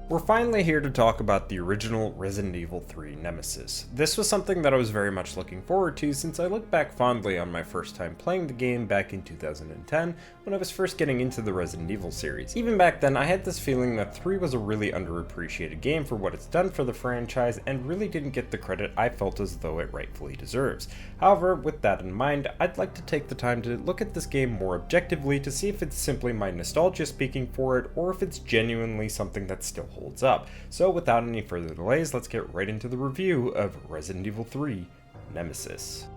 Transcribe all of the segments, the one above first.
We're finally here to talk about the original Resident Evil 3 Nemesis. This was something that I was very much looking forward to since I look back fondly on my first time playing the game back in 2010 when I was first getting into the Resident Evil series. Even back then, I had this feeling that 3 was a really underappreciated game for what it's done for the franchise and really didn't get the credit I felt as though it rightfully deserves. However, with that in mind, I'd like to take the time to look at this game more objectively to see if it's simply my nostalgia speaking for it or if it's genuinely something that still holds up. So without any further delays, let's get right into the review of Resident Evil 3 Nemesis.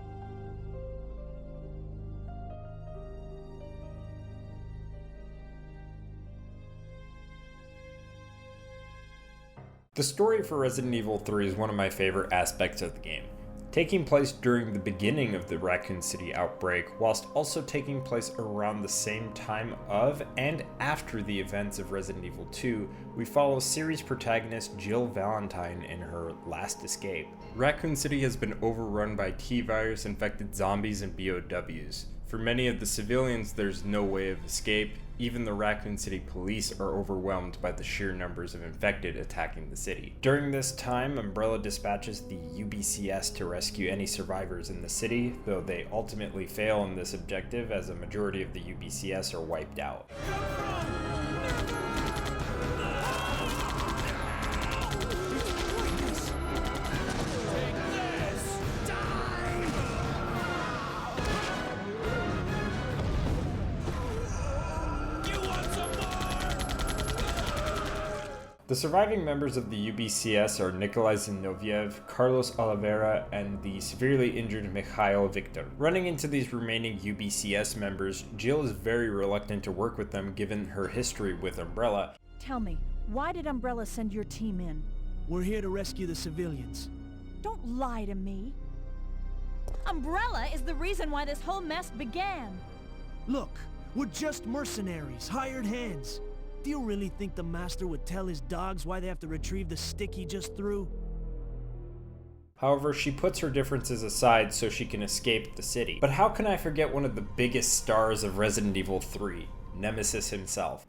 The story for Resident Evil 3 is one of my favorite aspects of the game, taking place during the beginning of the Raccoon City outbreak, whilst also taking place around the same time of and after the events of Resident Evil 2, we follow series protagonist Jill Valentine in her last escape. Raccoon City has been overrun by T-virus infected zombies and BOWs. For many of the civilians, there's no way of escape. Even the Raccoon City police are overwhelmed by the sheer numbers of infected attacking the city. During this time, Umbrella dispatches the UBCS to rescue any survivors in the city, though they ultimately fail in this objective as a majority of the UBCS are wiped out. The surviving members of the UBCS are Nikolai Zinoviev, Carlos Oliveira, and the severely injured Mikhail Victor. Running into these remaining UBCS members, Jill is very reluctant to work with them given her history with Umbrella. Tell me, why did Umbrella send your team in? We're here to rescue the civilians. Don't lie to me. Umbrella is the reason why this whole mess began. Look, we're just mercenaries, hired hands. Do you really think the Master would tell his dogs why they have to retrieve the stick he just threw? However, she puts her differences aside so she can escape the city. But how can I forget one of the biggest stars of Resident Evil 3, Nemesis himself?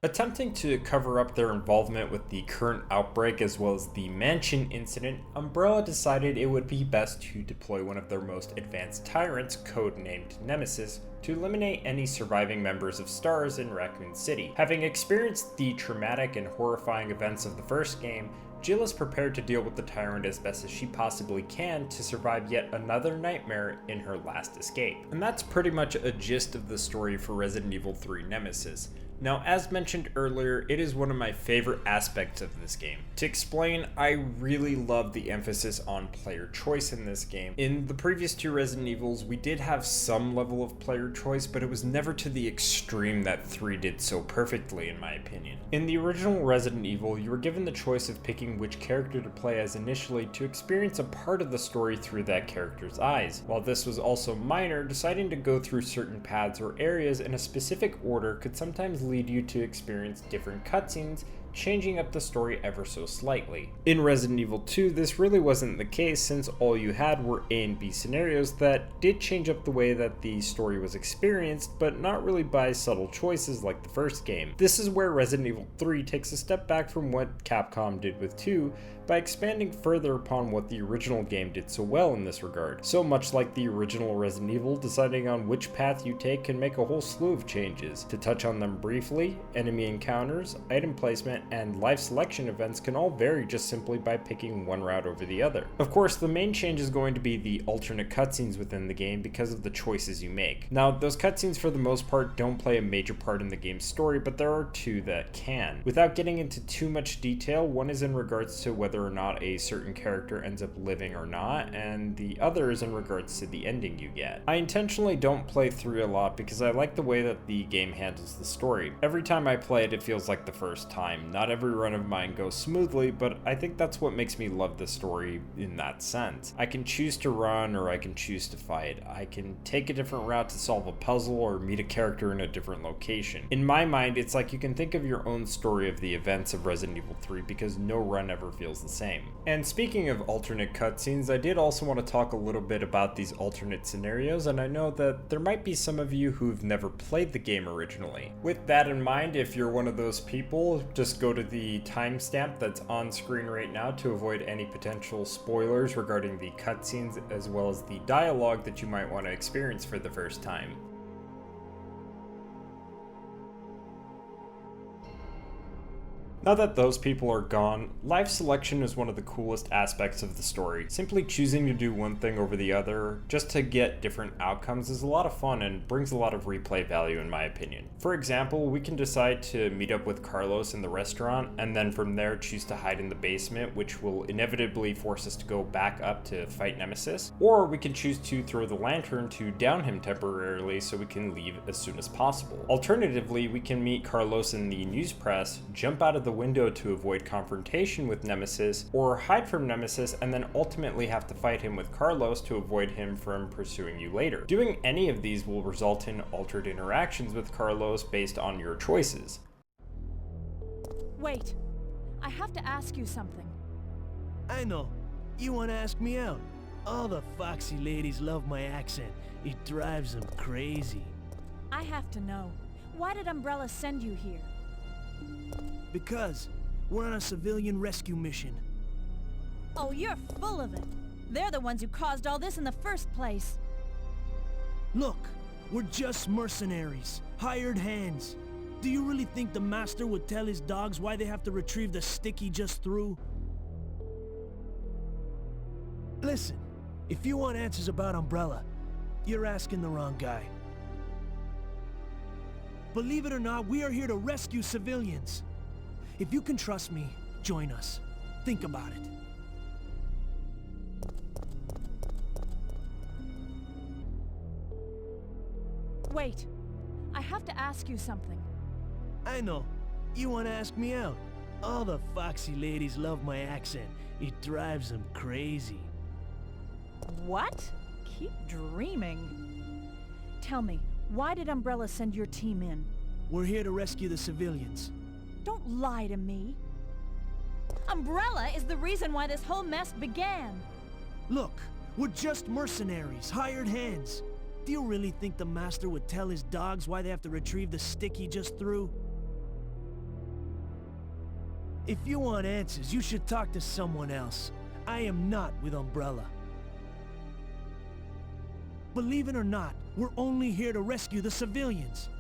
Attempting to cover up their involvement with the current outbreak as well as the mansion incident, Umbrella decided it would be best to deploy one of their most advanced tyrants, codenamed Nemesis, to eliminate any surviving members of STARS in Raccoon City. Having experienced the traumatic and horrifying events of the first game, Jill is prepared to deal with the tyrant as best as she possibly can to survive yet another nightmare in her last escape. And that's pretty much a gist of the story for Resident Evil 3 Nemesis. Now, as mentioned earlier, it is one of my favorite aspects of this game. To explain, I really love the emphasis on player choice in this game. In the previous two Resident Evils, we did have some level of player choice, but it was never to the extreme that 3 did so perfectly, in my opinion. In the original Resident Evil, you were given the choice of picking which character to play as initially to experience a part of the story through that character's eyes. While this was also minor, deciding to go through certain paths or areas in a specific order could sometimes lead you to experience different cutscenes, changing up the story ever so slightly. In Resident Evil 2, this really wasn't the case since all you had were A and B scenarios that did change up the way that the story was experienced, but not really by subtle choices like the first game. This is where Resident Evil 3 takes a step back from what Capcom did with 2 by expanding further upon what the original game did so well in this regard. So much like the original Resident Evil, deciding on which path you take can make a whole slew of changes. To touch on them briefly, enemy encounters, item placement, and life selection events can all vary just simply by picking one route over the other. Of course, the main change is going to be the alternate cutscenes within the game because of the choices you make. Now, those cutscenes for the most part don't play a major part in the game's story, but there are two that can. Without getting into too much detail, one is in regards to whether or not a certain character ends up living or not, and the other is in regards to the ending you get. I intentionally don't play through a lot because I like the way that the game handles the story. Every time I play it, it feels like the first time. Not every run of mine goes smoothly, but I think that's what makes me love the story in that sense. I can choose to run or I can choose to fight. I can take a different route to solve a puzzle or meet a character in a different location. In my mind, it's like you can think of your own story of the events of Resident Evil 3 because no run ever feels the same. And speaking of alternate cutscenes, I did also want to talk a little bit about these alternate scenarios, and I know that there might be some of you who've never played the game originally. With that in mind, if you're one of those people, just go to the timestamp that's on screen right now to avoid any potential spoilers regarding the cutscenes as well as the dialogue that you might want to experience for the first time. Now that those people are gone, life selection is one of the coolest aspects of the story. Simply choosing to do one thing over the other, just to get different outcomes, is a lot of fun and brings a lot of replay value in my opinion. For example, we can decide to meet up with Carlos in the restaurant, and then from there choose to hide in the basement, which will inevitably force us to go back up to fight Nemesis. Or we can choose to throw the lantern to down him temporarily so we can leave as soon as possible. Alternatively, we can meet Carlos in the news press, jump out of the window to avoid confrontation with Nemesis, or hide from Nemesis and then ultimately have to fight him with Carlos to avoid him from pursuing you later. Doing any of these will result in altered interactions with Carlos based on your choices. Wait, I have to ask you something. I know. You want to ask me out? All the foxy ladies love my accent. It drives them crazy. I have to know. Why did Umbrella send you here? Because we're on a civilian rescue mission. Oh, you're full of it. They're the ones who caused all this in the first place. Look, we're just mercenaries, hired hands. Do you really think the master would tell his dogs why they have to retrieve the stick he just threw? Listen, if you want answers about Umbrella, you're asking the wrong guy. Believe it or not, we are here to rescue civilians. If you can trust me, join us. Think about it. Wait, I have to ask you something. I know. You want to ask me out? All the foxy ladies love my accent. It drives them crazy. What? Keep dreaming. Tell me, why did Umbrella send your team in? We're here to rescue the civilians. Don't lie to me. Umbrella is the reason why this whole mess began. Look, we're just mercenaries, hired hands. Do you really think the master would tell his dogs why they have to retrieve the stick he just threw? If you want answers, you should talk to someone else. I am not with Umbrella. Believe it or not, we're only here to rescue the civilians.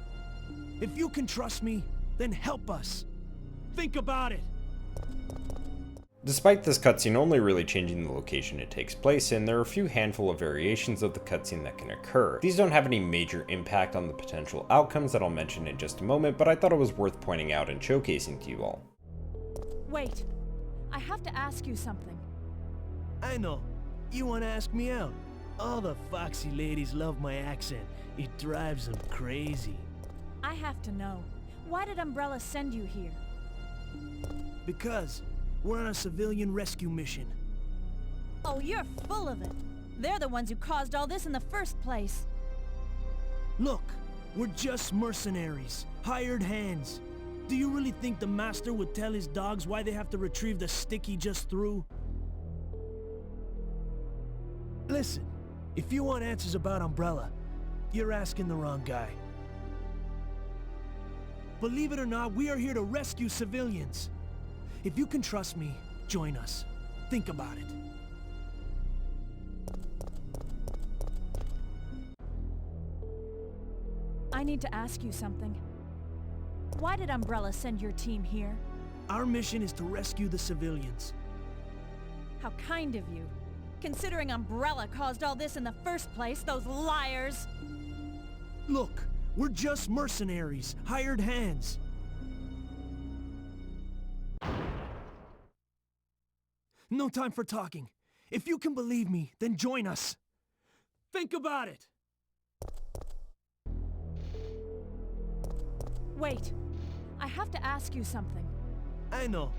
If you can trust me, then help us. Think about it. Despite this cutscene only really changing the location it takes place in, there are a few handful of variations of the cutscene that can occur. These don't have any major impact on the potential outcomes that I'll mention in just a moment, but I thought it was worth pointing out and showcasing to you all. Wait, I have to ask you something. I know. You want to ask me out? All the foxy ladies love my accent. It drives them crazy. I have to know. Why did Umbrella send you here? Because we're on a civilian rescue mission. Oh, you're full of it. They're the ones who caused all this in the first place. Look, we're just mercenaries, hired hands. Do you really think the master would tell his dogs why they have to retrieve the stick he just threw? Listen, if you want answers about Umbrella, you're asking the wrong guy. Believe it or not, we are here to rescue civilians. If you can trust me, join us. Think about it. I need to ask you something. Why did Umbrella send your team here? Our mission is to rescue the civilians. How kind of you. Considering Umbrella caused all this in the first place, those liars! Look, we're just mercenaries, hired hands. No time for talking. If you can believe me, then join us. Think about it! Wait, I have to ask you something. I know.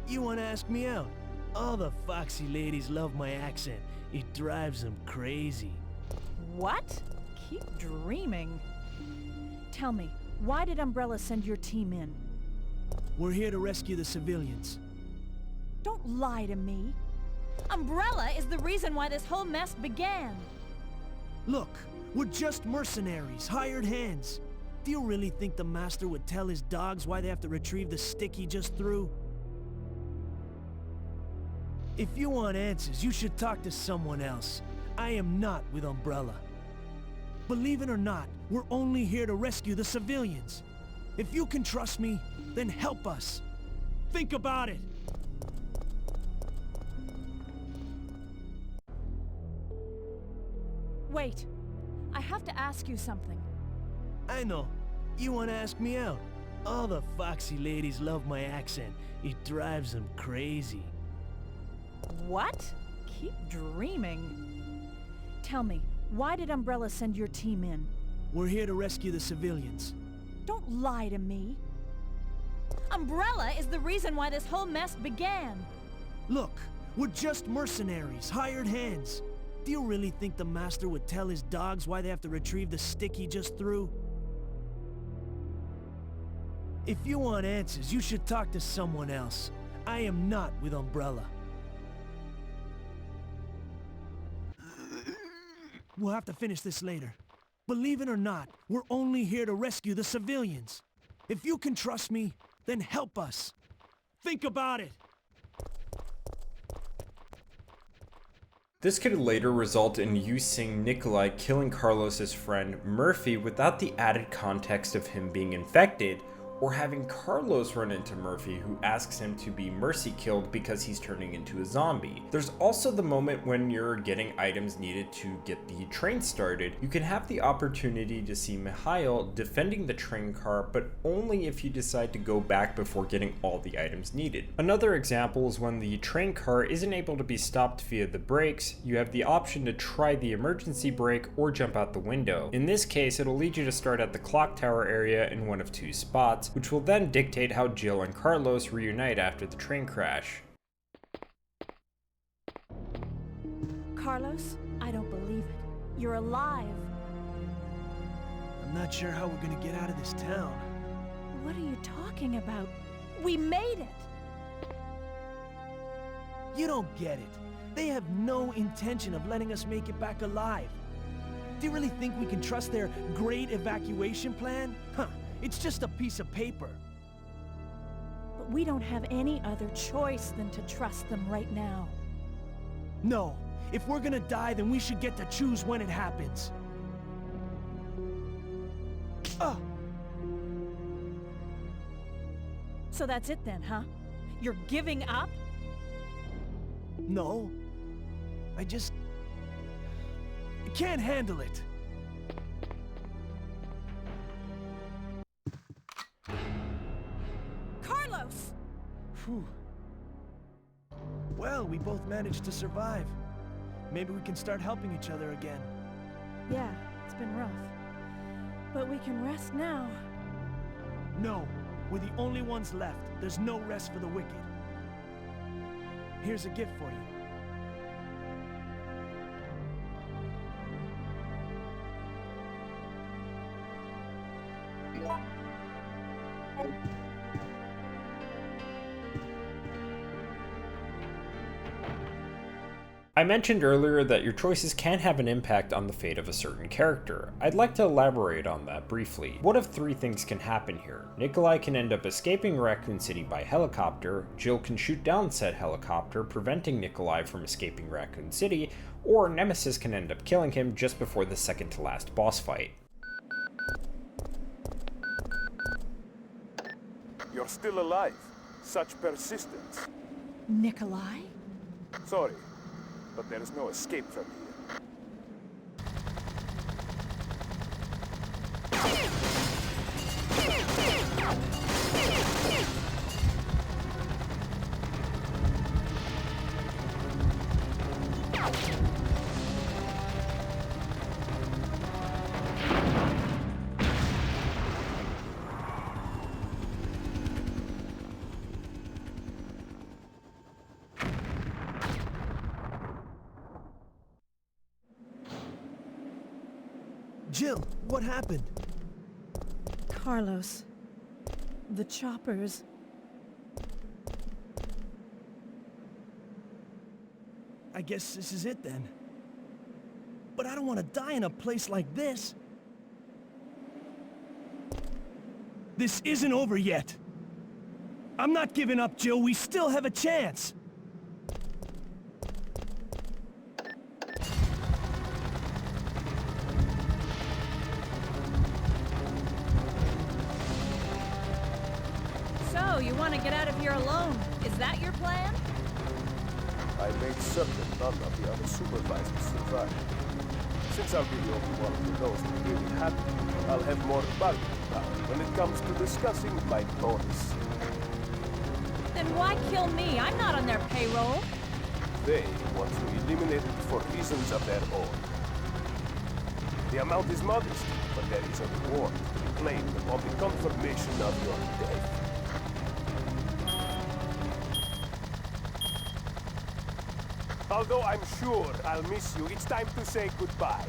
You wanna ask me out? All the foxy ladies love my accent. It drives them crazy. What? Keep dreaming. Tell me, why did Umbrella send your team in? We're here to rescue the civilians. Don't lie to me. Umbrella is the reason why this whole mess began. Look, we're just mercenaries, hired hands. Do you really think the Master would tell his dogs why they have to retrieve the stick he just threw? If you want answers, you should talk to someone else. I am not with Umbrella. Believe it or not, we're only here to rescue the civilians. If you can trust me, then help us. Think about it. Wait. I have to ask you something. I know. You want to ask me out? All the foxy ladies love my accent. It drives them crazy. What? Keep dreaming. Tell me, why did Umbrella send your team in? We're here to rescue the civilians. Don't lie to me. Umbrella is the reason why this whole mess began. Look, we're just mercenaries, hired hands. Do you really think the Master would tell his dogs why they have to retrieve the stick he just threw? If you want answers, you should talk to someone else. I am not with Umbrella. We'll have to finish this later. Believe it or not, we're only here to rescue the civilians. If you can trust me, then help us. Think about it. This could later result in you seeing Nikolai killing Carlos's friend Murphy without the added context of him being infected, or having Carlos run into Murphy, who asks him to be mercy killed because he's turning into a zombie. There's also the moment when you're getting items needed to get the train started. You can have the opportunity to see Mikhail defending the train car, but only if you decide to go back before getting all the items needed. Another example is when the train car isn't able to be stopped via the brakes, you have the option to try the emergency brake or jump out the window. In this case, it'll lead you to start at the clock tower area in one of two spots, which will then dictate how Jill and Carlos reunite after the train crash. Carlos, I don't believe it. You're alive. I'm not sure how we're gonna get out of this town. What are you talking about? We made it! You don't get it. They have no intention of letting us make it back alive. Do you really think we can trust their great evacuation plan? Huh. It's just a piece of paper. But we don't have any other choice than to trust them right now. No. If we're gonna die, then we should get to choose when it happens. So that's it then, huh? You're giving up? No. I can't handle it. Carlos! Phew. Well, we both managed to survive. Maybe we can start helping each other again. Yeah, it's been rough. But we can rest now. No, we're the only ones left. There's no rest for the wicked. Here's a gift for you. I mentioned earlier that your choices can have an impact on the fate of a certain character. I'd like to elaborate on that briefly. What if three things can happen here? Nikolai can end up escaping Raccoon City by helicopter, Jill can shoot down said helicopter, preventing Nikolai from escaping Raccoon City, or Nemesis can end up killing him just before the second to last boss fight. You're still alive. Such persistence. Nikolai? Sorry, but there is no escape from here. Jill, what happened? Carlos. The choppers. I guess this is it then. But I don't want to die in a place like this. This isn't over yet. I'm not giving up, Jill. We still have a chance. So, you want to get out of here alone? Is that your plan? I made certain none of the other supervisors survived. Since I'll be the only one who knows what really happened, I'll have more bargaining power when it comes to discussing my bonus. Then why kill me? I'm not on their payroll. They want to eliminate it for reasons of their own. The amount is modest, but there is a reward to be claimed upon the confirmation of your death. Although I'm sure I'll miss you, it's time to say goodbye.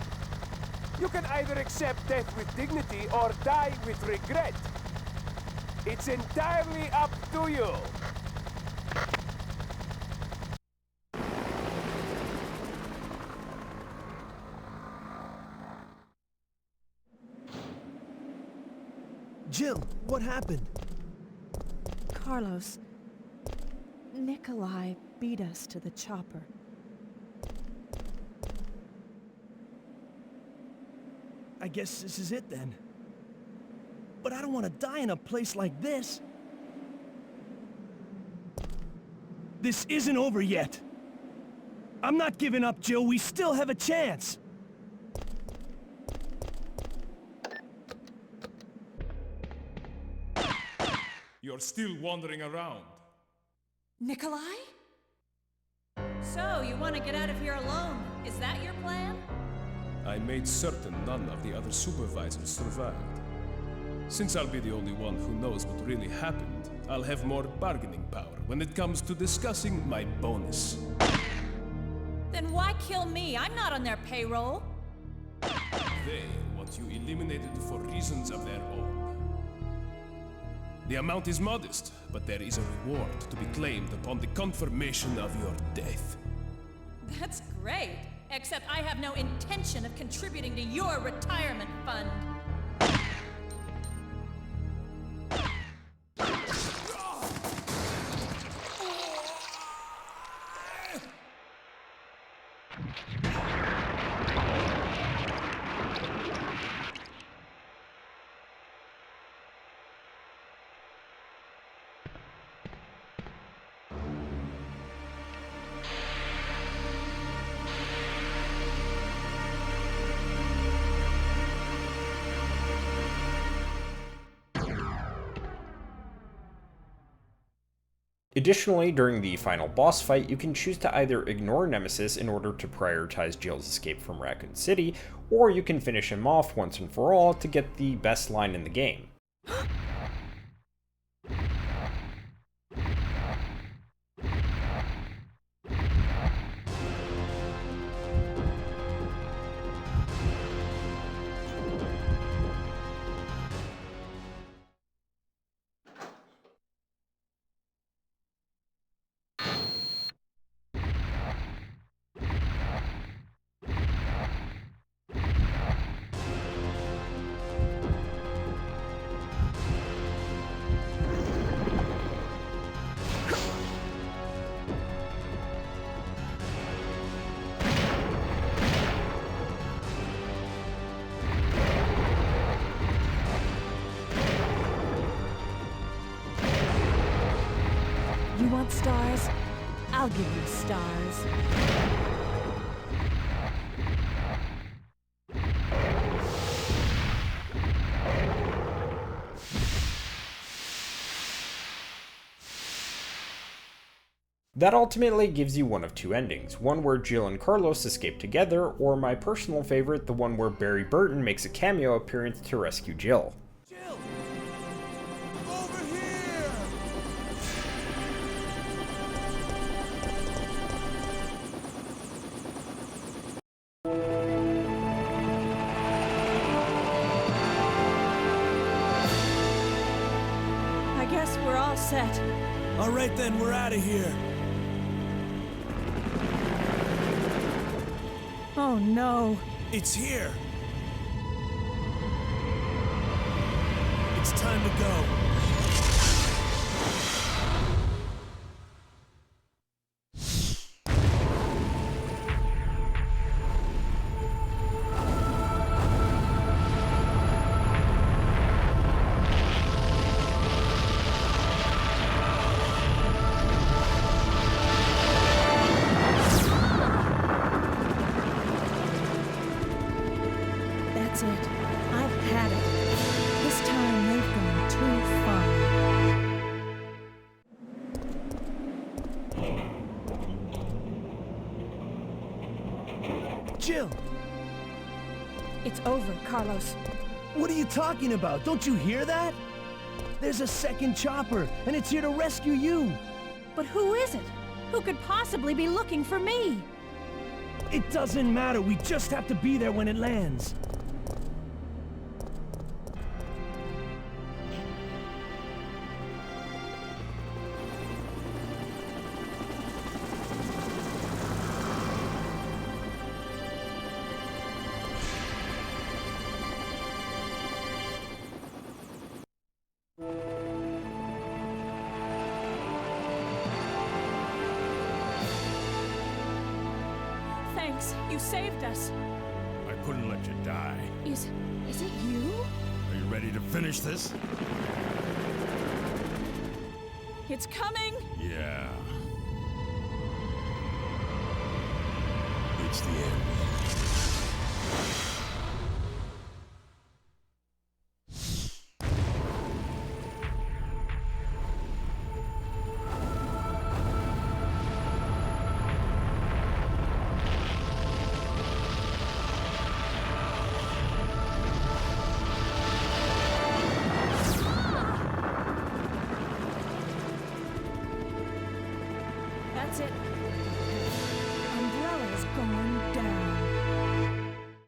You can either accept death with dignity or die with regret. It's entirely up to you. Jill, what happened? Carlos. Nikolai beat us to the chopper. I guess this is it then. But I don't want to die in a place like this. This isn't over yet. I'm not giving up, Jill. We still have a chance. You're still wandering around. Nikolai? So, you want to get out of here alone? Is that your plan? I made certain none of the other supervisors survived. Since I'll be the only one who knows what really happened, I'll have more bargaining power when it comes to discussing my bonus. Then why kill me? I'm not on their payroll. They want you eliminated for reasons of their own. The amount is modest, but there is a reward to be claimed upon the confirmation of your death. That's great. Except I have no intention of contributing to your retirement fund. Additionally, during the final boss fight, you can choose to either ignore Nemesis in order to prioritize Jill's escape from Raccoon City, or you can finish him off once and for all to get the best line in the game. You want stars? I'll give you stars. That ultimately gives you one of two endings, one where Jill and Carlos escape together, or my personal favorite, the one where Barry Burton makes a cameo appearance to rescue Jill. Jill! Over here! we're all set. All right then, we're out of here. Oh no. It's here. It's time to go. That's it. I've had it. This time they've gone too far. Jill, It's over, Carlos. what are you talking about? Don't you hear that? There's a second chopper, and it's here to rescue you. But who is it? Who could possibly be looking for me? It doesn't matter. We just have to be there when it lands. Thanks. You saved us. I couldn't let you die. Is it you? Are you ready to finish this? It's coming. Yeah. It's the end. That's it. Umbrella's going down.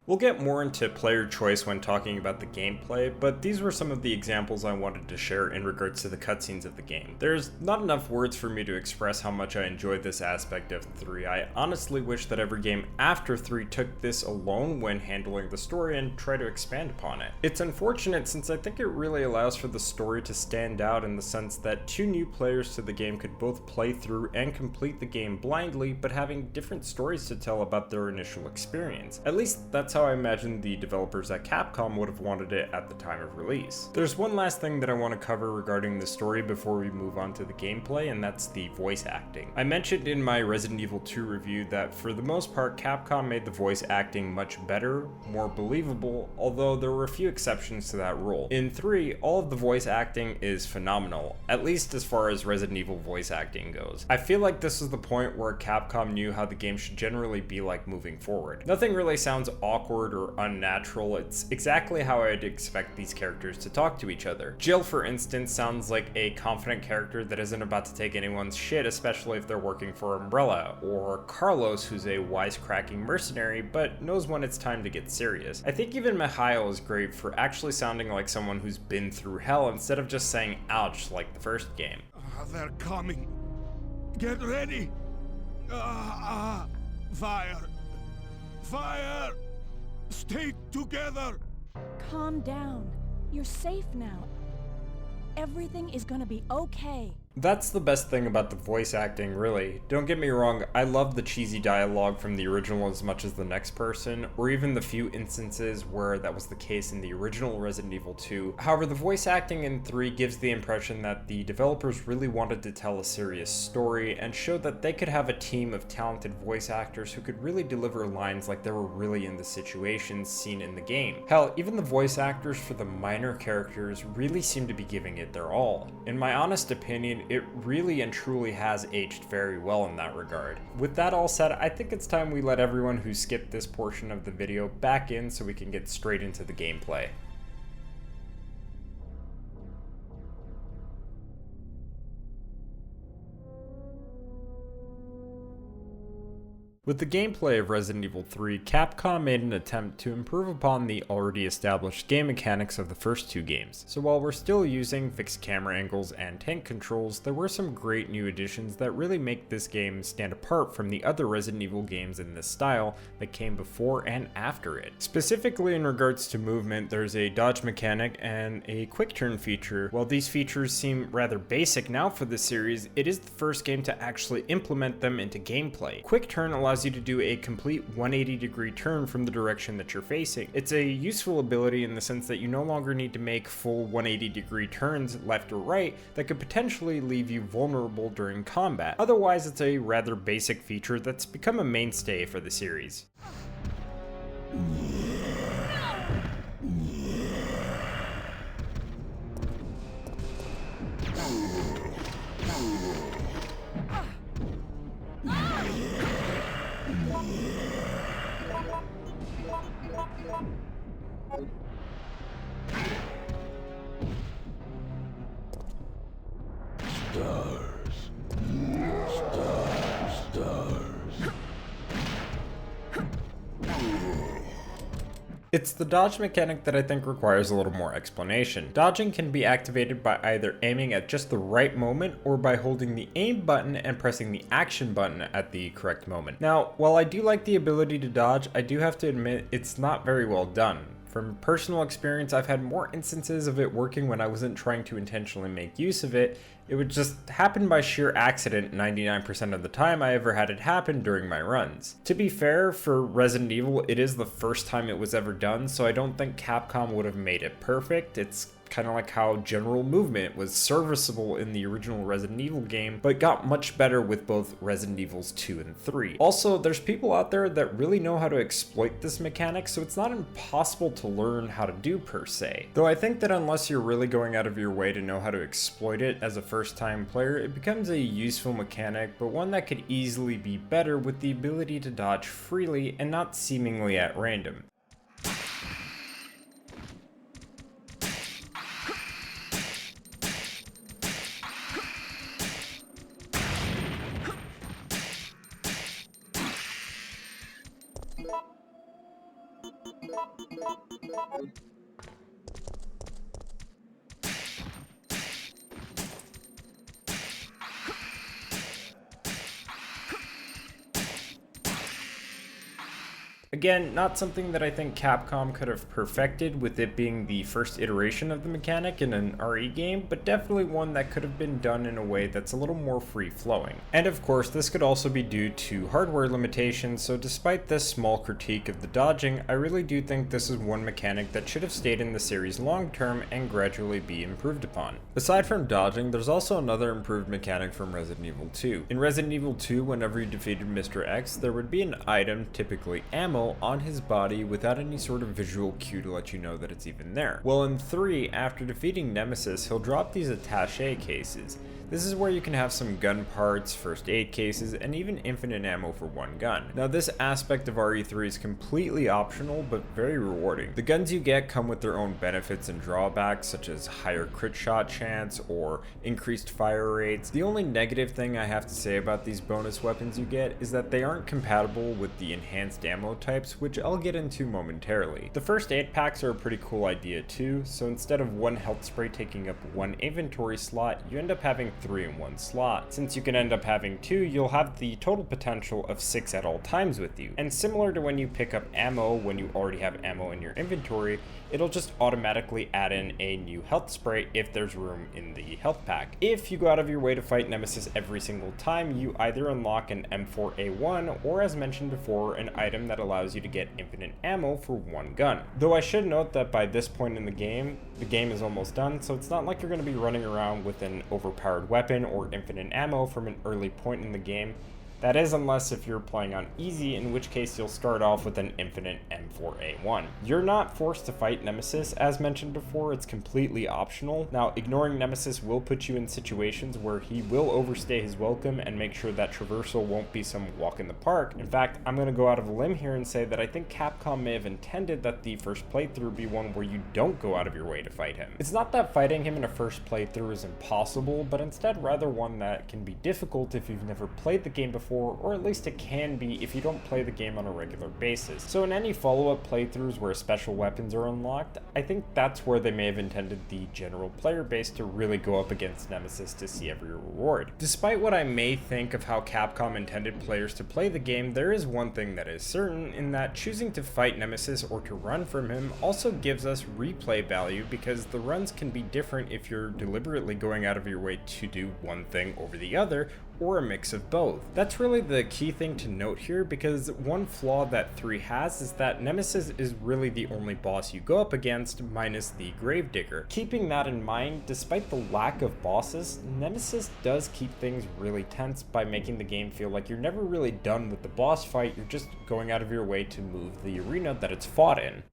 We'll get more into player choice when talking about the gameplay, but these were some of the examples I wanted to share in regards to the cutscenes of the game. There's not enough words for me to express how much I enjoyed this aspect of 3. I honestly wish that every game after 3 took this alone when handling the story and try to expand upon it. It's unfortunate since I think it really allows for the story to stand out in the sense that 2 new players to the game could both play through and complete the game blindly, but having different stories to tell about their initial experience. At least that's how I imagine the developers at Capcom would have wanted it at the time of release. There's one last thing that I want to cover regarding the story before we move on to the gameplay, and that's the voice acting. I mentioned in my Resident Evil 2 review that for the most part Capcom made the voice acting much better, more believable, although there were a few exceptions to that rule. In 3, all of the voice acting is phenomenal, at least as far as Resident Evil voice acting goes. I feel like this is the point where Capcom knew how the game should generally be like moving forward. Nothing really sounds awkward or unnatural. It's exactly how I'd expect these characters to talk to each other. Jill, for instance, sounds like a confident character that isn't about to take anyone's shit, especially if they're working for Umbrella, or Carlos, who's a wisecracking mercenary but knows when it's time to get serious. I think even Mihail is great for actually sounding like someone who's been through hell instead of just saying ouch like the first game. They're coming. Get ready. Fire. Fire. Stay together. Calm down. You're safe now. Everything is gonna be okay. That's the best thing about the voice acting, really. Don't get me wrong, I love the cheesy dialogue from the original as much as the next person, or even the few instances where that was the case in the original Resident Evil 2. However, the voice acting in 3 gives the impression that the developers really wanted to tell a serious story and showed that they could have a team of talented voice actors who could really deliver lines like they were really in the situations seen in the game. Hell, even the voice actors for the minor characters really seem to be giving it their all. In my honest opinion, it really and truly has aged very well in that regard. With that all said, I think it's time we let everyone who skipped this portion of the video back in so we can get straight into the gameplay. With the gameplay of Resident Evil 3, Capcom made an attempt to improve upon the already established game mechanics of the first two games. So while we're still using fixed camera angles and tank controls, there were some great new additions that really make this game stand apart from the other Resident Evil games in this style that came before and after it. Specifically in regards to movement, there's a dodge mechanic and a quick turn feature. While these features seem rather basic now for the series, it is the first game to actually implement them into gameplay. Quick turn allows you to do a complete 180-degree turn from the direction that you're facing. It's a useful ability in the sense that you no longer need to make full 180-degree turns left or right that could potentially leave you vulnerable during combat. Otherwise, it's a rather basic feature that's become a mainstay for the series. It's the dodge mechanic that I think requires a little more explanation. Dodging can be activated by either aiming at just the right moment or by holding the aim button and pressing the action button at the correct moment. Now, while I do like the ability to dodge, I do have to admit it's not very well done. From personal experience, I've had more instances of it working when I wasn't trying to intentionally make use of it. It would just happen by sheer accident 99% of the time I ever had it happen during my runs. To be fair, for Resident Evil, it is the first time it was ever done, so I don't think Capcom would have made it perfect. It's kind of like how general movement was serviceable in the original Resident Evil game, but got much better with both Resident Evils 2 and 3. Also, there's people out there that really know how to exploit this mechanic, so it's not impossible to learn how to do per se. Though I think that unless you're really going out of your way to know how to exploit it as a first-time player, it becomes a useful mechanic, but one that could easily be better with the ability to dodge freely and not seemingly at random. Again, not something that I think Capcom could have perfected with it being the first iteration of the mechanic in an RE game, but definitely one that could have been done in a way that's a little more free-flowing. And of course, this could also be due to hardware limitations, so despite this small critique of the dodging, I really do think this is one mechanic that should have stayed in the series long-term and gradually be improved upon. Aside from dodging, there's also another improved mechanic from Resident Evil 2. In Resident Evil 2, whenever you defeated Mr. X, there would be an item, typically ammo, on his body without any sort of visual cue to let you know that it's even there. Well, in 3, after defeating Nemesis, he'll drop these attaché cases. This is where you can have some gun parts, first aid cases, and even infinite ammo for one gun. Now, this aspect of RE3 is completely optional, but very rewarding. The guns you get come with their own benefits and drawbacks, such as higher crit shot chance or increased fire rates. The only negative thing I have to say about these bonus weapons you get is that they aren't compatible with the enhanced ammo types, which I'll get into momentarily. The first aid packs are a pretty cool idea too, so instead of one health spray taking up one inventory slot, you end up having 3 in one slot. Since you can end up having 2, you'll have the total potential of 6 at all times with you. And similar to when you pick up ammo when you already have ammo in your inventory, it'll just automatically add in a new health spray if there's room in the health pack. If you go out of your way to fight Nemesis every single time, you either unlock an M4A1 or, as mentioned before, an item that allows you to get infinite ammo for one gun. Though I should note that by this point in the game is almost done, so it's not like you're going to be running around with an overpowered weapon or infinite ammo from an early point in the game. That is, unless if you're playing on easy, in which case you'll start off with an infinite M4A1. You're not forced to fight Nemesis, as mentioned before, it's completely optional. Now, ignoring Nemesis will put you in situations where he will overstay his welcome and make sure that traversal won't be some walk in the park. In fact, I'm going to go out of a limb here and say that I think Capcom may have intended that the first playthrough be one where you don't go out of your way to fight him. It's not that fighting him in a first playthrough is impossible, but instead rather one that can be difficult if you've never played the game before before, or at least it can be if you don't play the game on a regular basis. So in any follow-up playthroughs where special weapons are unlocked, I think that's where they may have intended the general player base to really go up against Nemesis to see every reward. Despite what I may think of how Capcom intended players to play the game, there is one thing that is certain, in that choosing to fight Nemesis or to run from him also gives us replay value, because the runs can be different if you're deliberately going out of your way to do one thing over the other, or a mix of both. That's really the key thing to note here, because one flaw that 3 has is that Nemesis is really the only boss you go up against, minus the Gravedigger. Keeping that in mind, despite the lack of bosses, Nemesis does keep things really tense by making the game feel like you're never really done with the boss fight, you're just going out of your way to move the arena that it's fought in.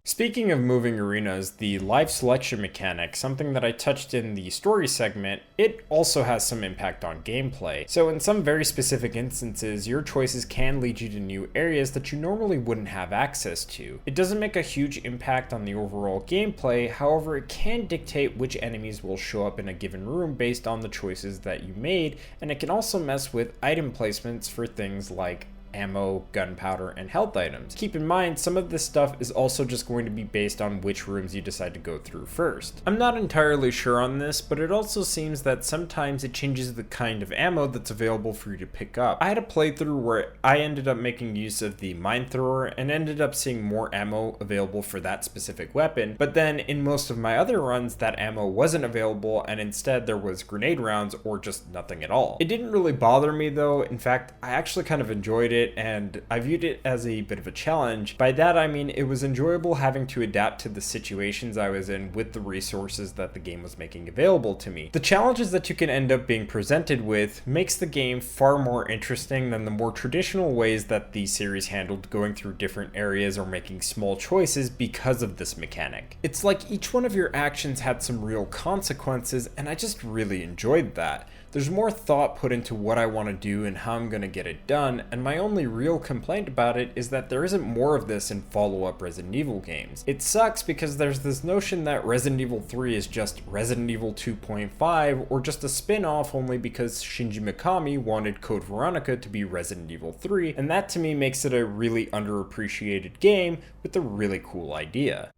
Speaking of moving arenas, the live selection mechanic, something that I touched in the story segment, it also has some impact on gameplay. So in some very specific instances, your choices can lead you to new areas that you normally wouldn't have access to. It doesn't make a huge impact on the overall gameplay, however it can dictate which enemies will show up in a given room based on the choices that you made, and it can also mess with item placements for things like ammo, gunpowder, and health items. Keep in mind, some of this stuff is also just going to be based on which rooms you decide to go through first. I'm not entirely sure on this, but it also seems that sometimes it changes the kind of ammo that's available for you to pick up. I had a playthrough where I ended up making use of the mine thrower and ended up seeing more ammo available for that specific weapon, but then in most of my other runs that ammo wasn't available, and instead there was grenade rounds or just nothing at all. It didn't really bother me though. In fact, I actually kind of enjoyed it, and I viewed it as a bit of a challenge. By that I mean it was enjoyable having to adapt to the situations I was in with the resources that the game was making available to me. The challenges that you can end up being presented with makes the game far more interesting than the more traditional ways that the series handled going through different areas or making small choices because of this mechanic. It's like each one of your actions had some real consequences, and I just really enjoyed that. There's more thought put into what I want to do and how I'm going to get it done, and my only real complaint about it is that there isn't more of this in follow-up Resident Evil games. It sucks because there's this notion that Resident Evil 3 is just Resident Evil 2.5 or just a spin-off only because Shinji Mikami wanted Code Veronica to be Resident Evil 3, and that to me makes it a really underappreciated game with a really cool idea.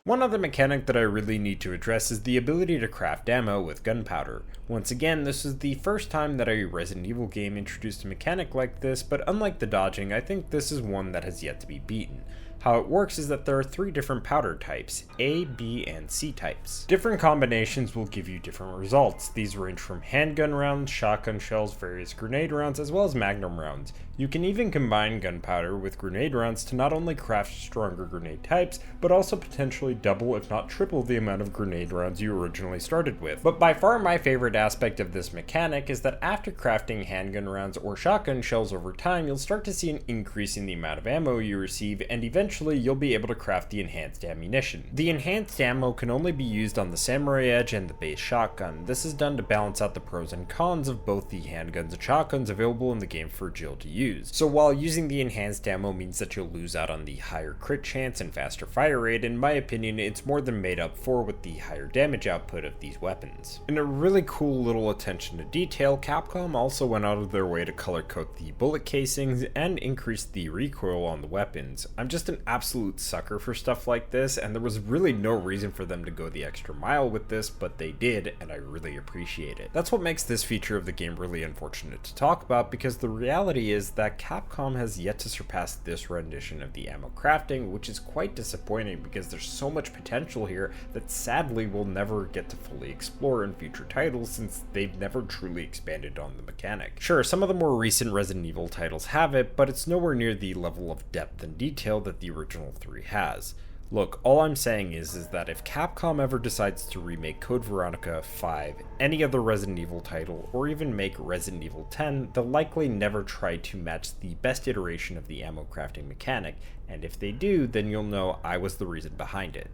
One other mechanic that I really need to address is the ability to craft ammo with gunpowder. Once again, this is the first time that a Resident Evil game introduced a mechanic like this, but unlike the dodging, I think this is one that has yet to be beaten. How it works is that there are 3 different powder types, A, B, and C types. Different combinations will give you different results. These range from handgun rounds, shotgun shells, various grenade rounds, as well as magnum rounds. You can even combine gunpowder with grenade rounds to not only craft stronger grenade types, but also potentially double if not triple the amount of grenade rounds you originally started with. But by far my favorite aspect of this mechanic is that after crafting handgun rounds or shotgun shells over time, you'll start to see an increase in the amount of ammo you receive, and eventually eventually you'll be able to craft the enhanced ammunition. The enhanced ammo can only be used on the Samurai Edge and the base shotgun. This is done to balance out the pros and cons of both the handguns and shotguns available in the game for Jill to use. So while using the enhanced ammo means that you'll lose out on the higher crit chance and faster fire rate, in my opinion it's more than made up for with the higher damage output of these weapons. In a really cool little attention to detail, Capcom also went out of their way to color code the bullet casings and increase the recoil on the weapons. I'm just an absolute sucker for stuff like this, and there was really no reason for them to go the extra mile with this, but they did, and I really appreciate it. That's what makes this feature of the game really unfortunate to talk about, because the reality is that Capcom has yet to surpass this rendition of the ammo crafting, which is quite disappointing because there's so much potential here that sadly we'll never get to fully explore in future titles since they've never truly expanded on the mechanic. Sure, some of the more recent Resident Evil titles have it, but it's nowhere near the level of depth and detail that the original 3 has. Look, all I'm saying is that if Capcom ever decides to remake Code Veronica 5, any other Resident Evil title, or even make Resident Evil 10, they'll likely never try to match the best iteration of the ammo crafting mechanic, and if they do, then you'll know I was the reason behind it.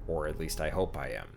Or at least I hope I am.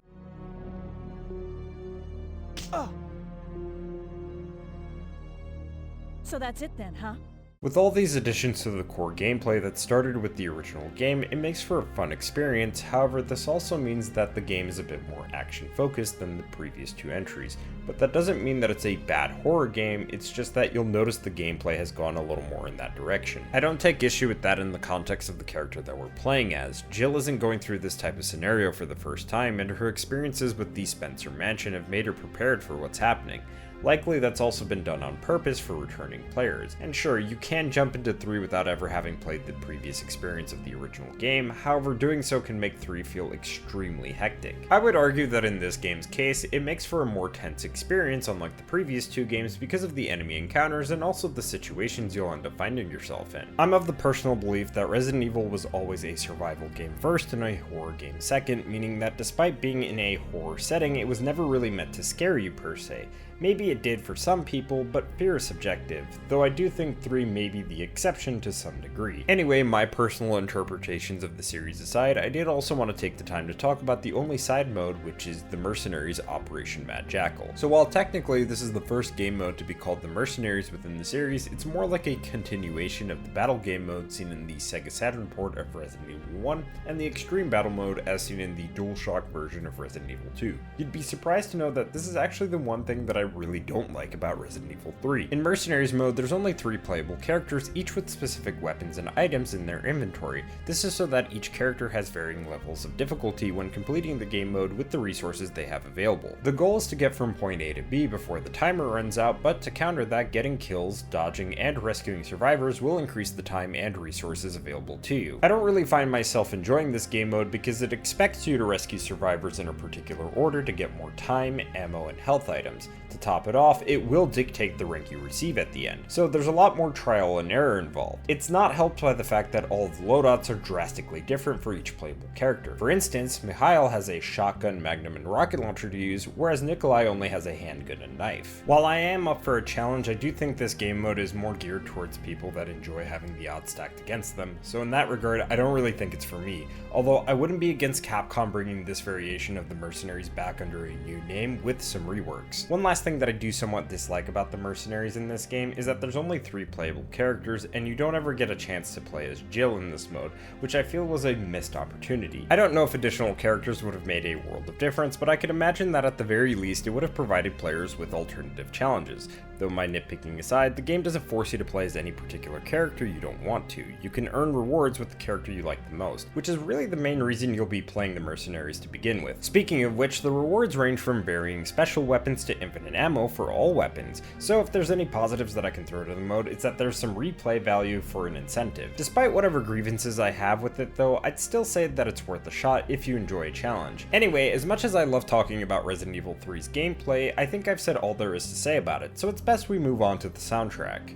So that's it then, huh? With all these additions to the core gameplay that started with the original game, it makes for a fun experience. However, this also means that the game is a bit more action focused than the previous 2 entries, but that doesn't mean that it's a bad horror game, it's just that you'll notice the gameplay has gone a little more in that direction. I don't take issue with that in the context of the character that we're playing as. Jill isn't going through this type of scenario for the first time, and her experiences with the Spencer Mansion have made her prepared for what's happening. Likely that's also been done on purpose for returning players. And sure, you can jump into 3 without ever having played the previous experience of the original game, however doing so can make 3 feel extremely hectic. I would argue that in this game's case, it makes for a more tense experience unlike the previous 2 games because of the enemy encounters and also the situations you'll end up finding yourself in. I'm of the personal belief that Resident Evil was always a survival game first and a horror game second, meaning that despite being in a horror setting, it was never really meant to scare you per se. Maybe it did for some people, but fear is subjective, though I do think 3 may be the exception to some degree. Anyway, my personal interpretations of the series aside, I did also want to take the time to talk about the only side mode, which is the Mercenaries Operation Mad Jackal. So while technically this is the first game mode to be called the Mercenaries within the series, it's more like a continuation of the battle game mode seen in the Sega Saturn port of Resident Evil 1, and the extreme battle mode as seen in the DualShock version of Resident Evil 2. You'd be surprised to know that this is actually the one thing that I really don't like about Resident Evil 3. In Mercenaries mode, there's only 3 playable characters, each with specific weapons and items in their inventory. This is so that each character has varying levels of difficulty when completing the game mode with the resources they have available. The goal is to get from point A to B before the timer runs out, but to counter that, getting kills, dodging, and rescuing survivors will increase the time and resources available to you. I don't really find myself enjoying this game mode because it expects you to rescue survivors in a particular order to get more time, ammo, and health items. To top it off, it will dictate the rank you receive at the end, so there's a lot more trial and error involved. It's not helped by the fact that all of the loadouts are drastically different for each playable character. For instance, Mikhail has a shotgun, magnum, and rocket launcher to use, whereas Nikolai only has a handgun and knife. While I am up for a challenge, I do think this game mode is more geared towards people that enjoy having the odds stacked against them, so in that regard, I don't really think it's for me, although I wouldn't be against Capcom bringing this variation of the Mercenaries back under a new name with some reworks. One last thing that I do somewhat dislike about the Mercenaries in this game is that there's only 3 playable characters, and you don't ever get a chance to play as Jill in this mode, which I feel was a missed opportunity. I don't know if additional characters would have made a world of difference, but I could imagine that at the very least it would have provided players with alternative challenges. Though my nitpicking aside, the game doesn't force you to play as any particular character you don't want to. You can earn rewards with the character you like the most, which is really the main reason you'll be playing the Mercenaries to begin with. Speaking of which, the rewards range from varying special weapons to infinite ammo for all weapons, so if there's any positives that I can throw to the mode, it's that there's some replay value for an incentive. Despite whatever grievances I have with it though, I'd still say that it's worth a shot if you enjoy a challenge. Anyway, as much as I love talking about Resident Evil 3's gameplay, I think I've said all there is to say about it, so it's best we move on to the soundtrack.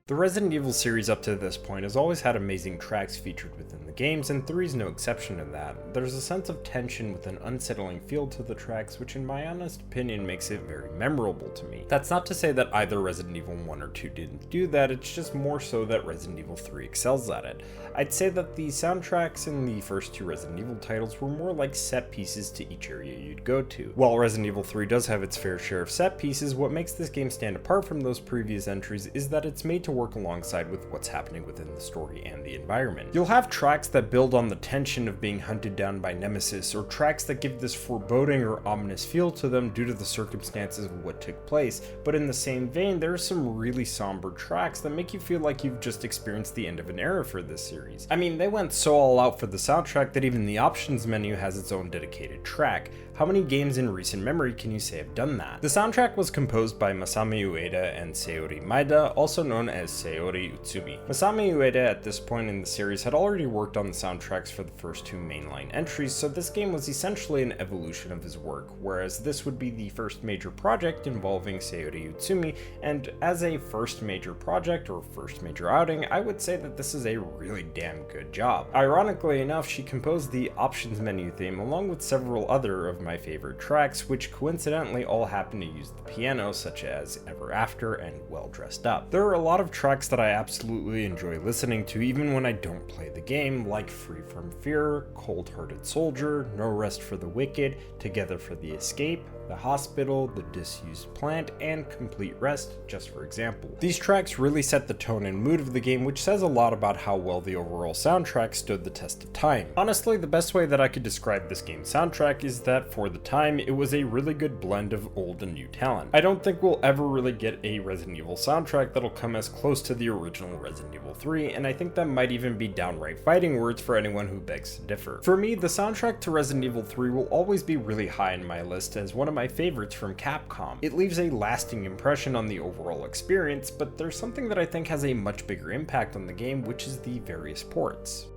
The Resident Evil series up to this point has always had amazing tracks featured within the games, and 3 is no exception to that. There's a sense of tension with an unsettling feel to the tracks, which in my honest opinion makes it very memorable to me. That's not to say that either Resident Evil 1 or 2 didn't do that, it's just more so that Resident Evil 3 excels at it. I'd say that the soundtracks in the first 2 Resident Evil titles were more like set pieces to each area you'd go to. While Resident Evil 3 does have its fair share of set pieces, what makes this game stand apart from those previous entries is that it's made to work alongside with what's happening within the story and the environment. You'll have tracks that build on the tension of being hunted down by Nemesis, or tracks that give this foreboding or ominous feel to them due to the circumstances of what took place, but in the same vein, there are some really somber tracks that make you feel like you've just experienced the end of an era for this series. I mean, they went so all out for the soundtrack that even the options menu has its own dedicated track. How many games in recent memory can you say have done that? The soundtrack was composed by Masami Ueda and Seori Maeda, also known as Seori Utsumi. Masami Ueda at this point in the series had already worked on the soundtracks for the first 2 mainline entries, so this game was essentially an evolution of his work, whereas this would be the first major project involving Seori Utsumi, and as a first major project or first major outing, I would say that this is a really damn good job. Ironically enough, she composed the options menu theme along with several other of my favorite tracks, which coincidentally all happen to use the piano, such as Ever After and Well Dressed Up. There are a lot of tracks that I absolutely enjoy listening to even when I don't play the game, like Free From Fear, Cold Hearted Soldier, No Rest for the Wicked, Together for the Escape, The Hospital, The Disused Plant, and Complete Rest, just for example. These tracks really set the tone and mood of the game, which says a lot about how well the overall soundtrack stood the test of time. Honestly, the best way that I could describe this game's soundtrack is that for the time, it was a really good blend of old and new talent. I don't think we'll ever really get a Resident Evil soundtrack that'll come as close to the original Resident Evil 3, and I think that might even be downright fighting words for anyone who begs to differ. For me, the soundtrack to Resident Evil 3 will always be really high in my list as one of my favorites from Capcom. It leaves a lasting impression on the overall experience, but there's something that I think has a much bigger impact on the game, which is the various ports.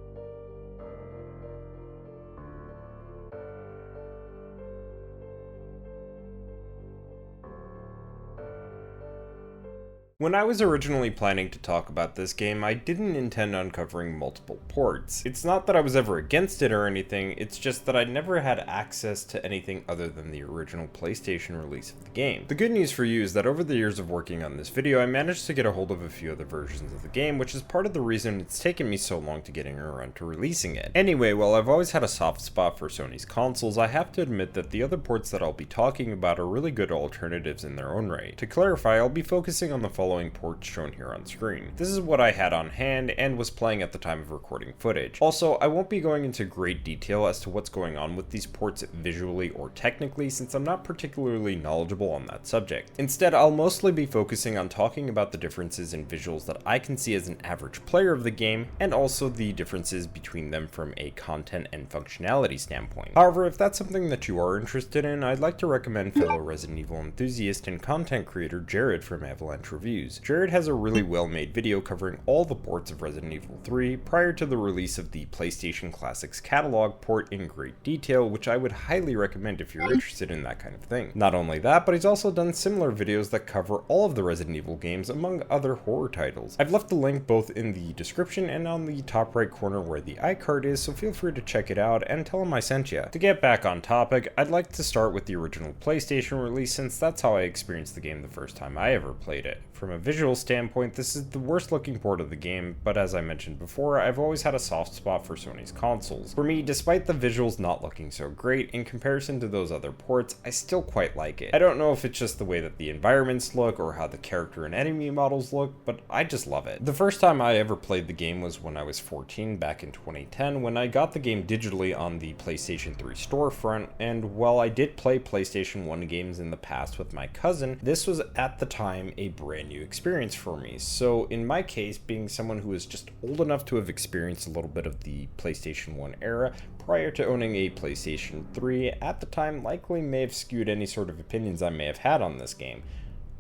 When I was originally planning to talk about this game, I didn't intend on covering multiple ports. It's not that I was ever against it or anything, it's just that I never had access to anything other than the original PlayStation release of the game. The good news for you is that over the years of working on this video, I managed to get a hold of a few other versions of the game, which is part of the reason it's taken me so long to getting around to releasing it. Anyway, while I've always had a soft spot for Sony's consoles, I have to admit that the other ports that I'll be talking about are really good alternatives in their own right. To clarify, I'll be focusing on the following ports shown here on screen. This is what I had on hand and was playing at the time of recording footage. Also, I won't be going into great detail as to what's going on with these ports visually or technically, since I'm not particularly knowledgeable on that subject. Instead, I'll mostly be focusing on talking about the differences in visuals that I can see as an average player of the game, and also the differences between them from a content and functionality standpoint. However, if that's something that you are interested in, I'd like to recommend fellow Resident Evil enthusiast and content creator Jared from Avalanche Reviews. Jared has a really well-made video covering all the ports of Resident Evil 3 prior to the release of the PlayStation Classics catalog port in great detail, which I would highly recommend if you're interested in that kind of thing. Not only that, but he's also done similar videos that cover all of the Resident Evil games, among other horror titles. I've left the link both in the description and on the top right corner where the iCard is, so feel free to check it out and tell him I sent you. To get back on topic, I'd like to start with the original PlayStation release, since that's how I experienced the game the first time I ever played it. From a visual standpoint, this is the worst looking port of the game, but as I mentioned before, I've always had a soft spot for Sony's consoles. For me, despite the visuals not looking so great, in comparison to those other ports, I still quite like it. I don't know if it's just the way that the environments look or how the character and enemy models look, but I just love it. The first time I ever played the game was when I was 14 back in 2010, when I got the game digitally on the PlayStation 3 storefront, and while I did play PlayStation 1 games in the past with my cousin, this was at the time a brand new experience for me. So in my case, being someone who is just old enough to have experienced a little bit of the PlayStation 1 era prior to owning a PlayStation 3 at the time, likely may have skewed any sort of opinions I may have had on this game.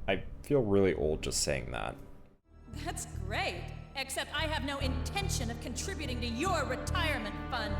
I feel really old just saying that. That's great, except I have no intention of contributing to your retirement fund.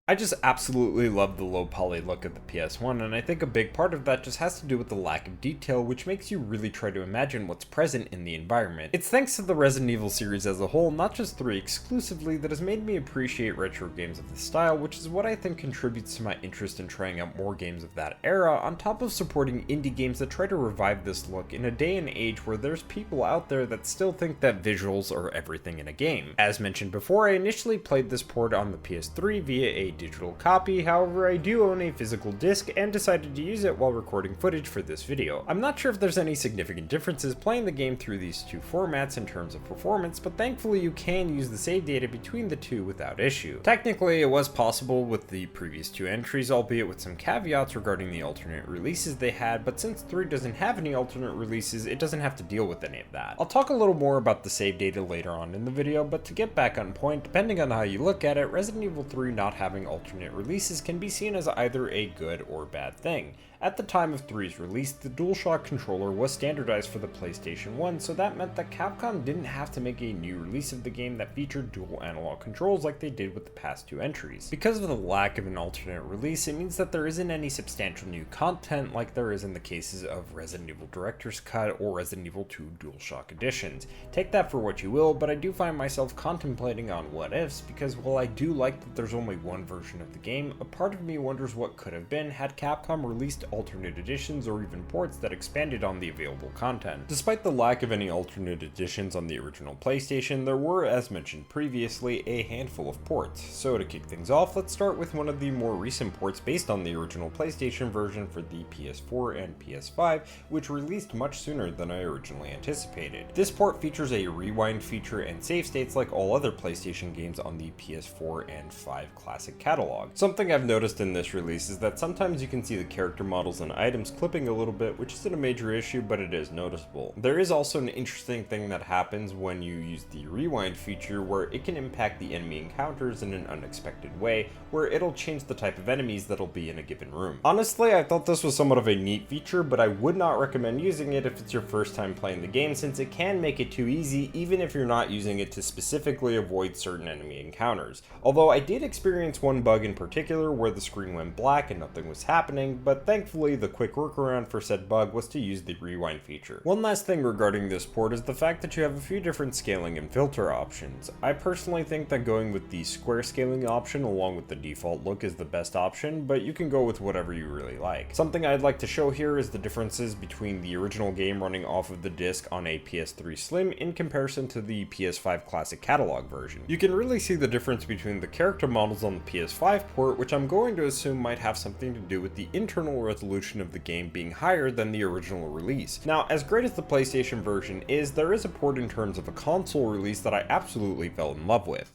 I just absolutely love the low poly look of the PS1, and I think a big part of that just has to do with the lack of detail, which makes you really try to imagine what's present in the environment. It's thanks to the Resident Evil series as a whole, not just 3 exclusively, that has made me appreciate retro games of this style, which is what I think contributes to my interest in trying out more games of that era, on top of supporting indie games that try to revive this look in a day and age where there's people out there that still think that visuals are everything in a game. As mentioned before, I initially played this port on the PS3 via a digital copy, however I do own a physical disc and decided to use it while recording footage for this video. I'm not sure if there's any significant differences playing the game through these two formats in terms of performance, but thankfully you can use the save data between the two without issue. Technically it was possible with the previous 2 entries, albeit with some caveats regarding the alternate releases they had, but since 3 doesn't have any alternate releases, it doesn't have to deal with any of that. I'll talk a little more about the save data later on in the video, but to get back on point, depending on how you look at it, Resident Evil 3 not having alternate releases can be seen as either a good or bad thing. At the time of 3's release, the DualShock controller was standardized for the PlayStation 1, so that meant that Capcom didn't have to make a new release of the game that featured dual analog controls like they did with the past 2 entries. Because of the lack of an alternate release, it means that there isn't any substantial new content like there is in the cases of Resident Evil Director's Cut or Resident Evil 2 DualShock editions. Take that for what you will, but I do find myself contemplating on what ifs, because while I do like that there's only one version of the game, a part of me wonders what could have been had Capcom released alternate editions or even ports that expanded on the available content. Despite the lack of any alternate editions on the original PlayStation, there were, as mentioned previously, a handful of ports. So to kick things off, let's start with one of the more recent ports based on the original PlayStation version for the PS4 and PS5, which released much sooner than I originally anticipated. This port features a rewind feature and save states like all other PlayStation games on the PS4 and 5 classic catalog. Something I've noticed in this release is that sometimes you can see the character models and items clipping a little bit, which isn't a major issue, but it is noticeable. There is also an interesting thing that happens when you use the rewind feature where it can impact the enemy encounters in an unexpected way, where it'll change the type of enemies that'll be in a given room. Honestly, I thought this was somewhat of a neat feature, but I would not recommend using it if it's your first time playing the game, since it can make it too easy even if you're not using it to specifically avoid certain enemy encounters. Although I did experience one bug in particular where the screen went black and nothing was happening, but thankfully the quick workaround for said bug was to use the rewind feature. One last thing regarding this port is the fact that you have a few different scaling and filter options. I personally think that going with the square scaling option along with the default look is the best option, but you can go with whatever you really like. Something I'd like to show here is the differences between the original game running off of the disc on a PS3 Slim in comparison to the PS5 Classic Catalog version. You can really see the difference between the character models on the PS5 port, which I'm going to assume might have something to do with the internal resolution of the game being higher than the original release. Now, as great as the PlayStation version is, there is a port in terms of a console release that I absolutely fell in love with.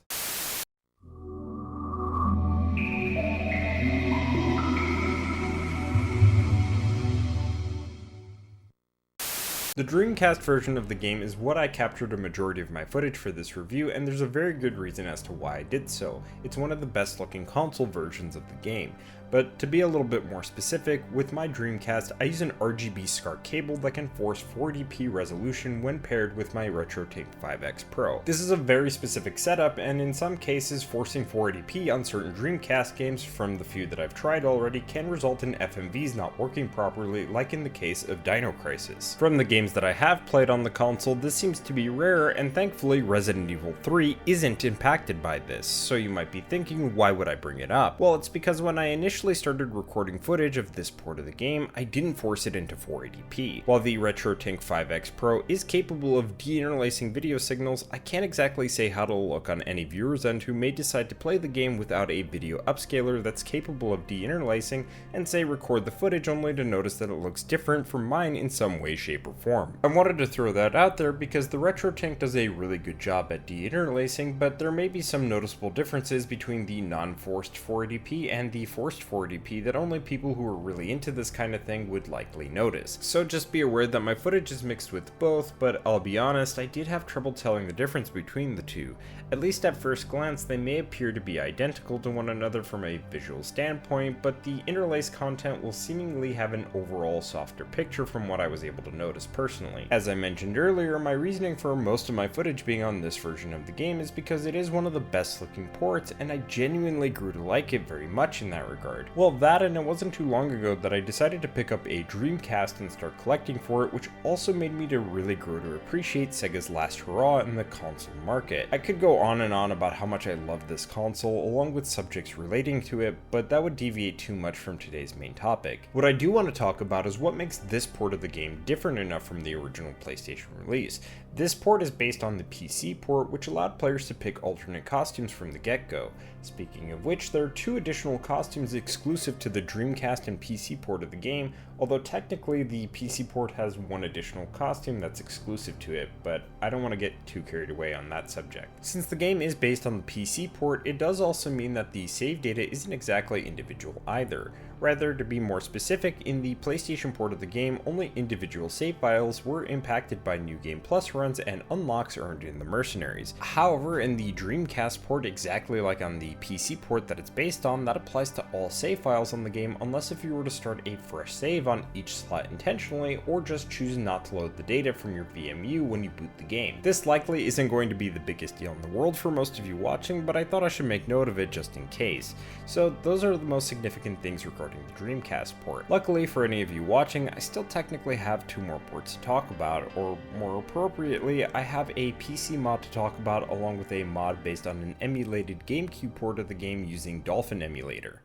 The Dreamcast version of the game is what I captured a majority of my footage for this review, and there's a very good reason as to why I did so. It's one of the best looking console versions of the game. But to be a little bit more specific, with my Dreamcast, I use an RGB SCART cable that can force 480p resolution when paired with my RetroTink 5X Pro. This is a very specific setup, and in some cases, forcing 480p on certain Dreamcast games, from the few that I've tried already, can result in FMVs not working properly, like in the case of Dino Crisis. From the games that I have played on the console, this seems to be rare, and thankfully Resident Evil 3 isn't impacted by this. So you might be thinking, why would I bring it up? Well, it's because when I initially started recording footage of this port of the game, I didn't force it into 480p. While the RetroTink 5X Pro is capable of deinterlacing video signals, I can't exactly say how it'll look on any viewer's end who may decide to play the game without a video upscaler that's capable of deinterlacing and say record the footage only to notice that it looks different from mine in some way, shape, or form. I wanted to throw that out there because the RetroTink does a really good job at deinterlacing, but there may be some noticeable differences between the non-forced 480p and the forced 480p that only people who are really into this kind of thing would likely notice. So just be aware that my footage is mixed with both, but I'll be honest, I did have trouble telling the difference between the two. At least at first glance, they may appear to be identical to one another from a visual standpoint, but the interlaced content will seemingly have an overall softer picture from what I was able to notice personally. As I mentioned earlier, my reasoning for most of my footage being on this version of the game is because it is one of the best looking ports, and I genuinely grew to like it very much in that regard. Well, that, and it wasn't too long ago that I decided to pick up a Dreamcast and start collecting for it, which also made me to really grow to appreciate Sega's last hurrah in the console market. I could go on and on about how much I love this console, along with subjects relating to it, but that would deviate too much from today's main topic. What I do want to talk about is what makes this port of the game different enough from the original PlayStation release. This port is based on the PC port, which allowed players to pick alternate costumes from the get-go. Speaking of which, there are 2 additional costumes exclusive to the Dreamcast and PC port of the game, although technically the PC port has 1 additional costume that's exclusive to it, but I don't want to get too carried away on that subject. Since the game is based on the PC port, it does also mean that the save data isn't exactly individual either. Rather, to be more specific, in the PlayStation port of the game, only individual save files were impacted by New Game Plus runs and unlocks earned in the Mercenaries. However, in the Dreamcast port, exactly like on the PC port that it's based on, that applies to all save files on the game unless if you were to start a fresh save on each slot intentionally, or just choose not to load the data from your VMU when you boot the game. This likely isn't going to be the biggest deal in the world for most of you watching, but I thought I should make note of it just in case. So those are the most significant things regarding the Dreamcast port. Luckily for any of you watching, I still technically have 2 more ports to talk about, or more appropriately, I have a PC mod to talk about along with a mod based on an emulated GameCube port of the game using Dolphin Emulator.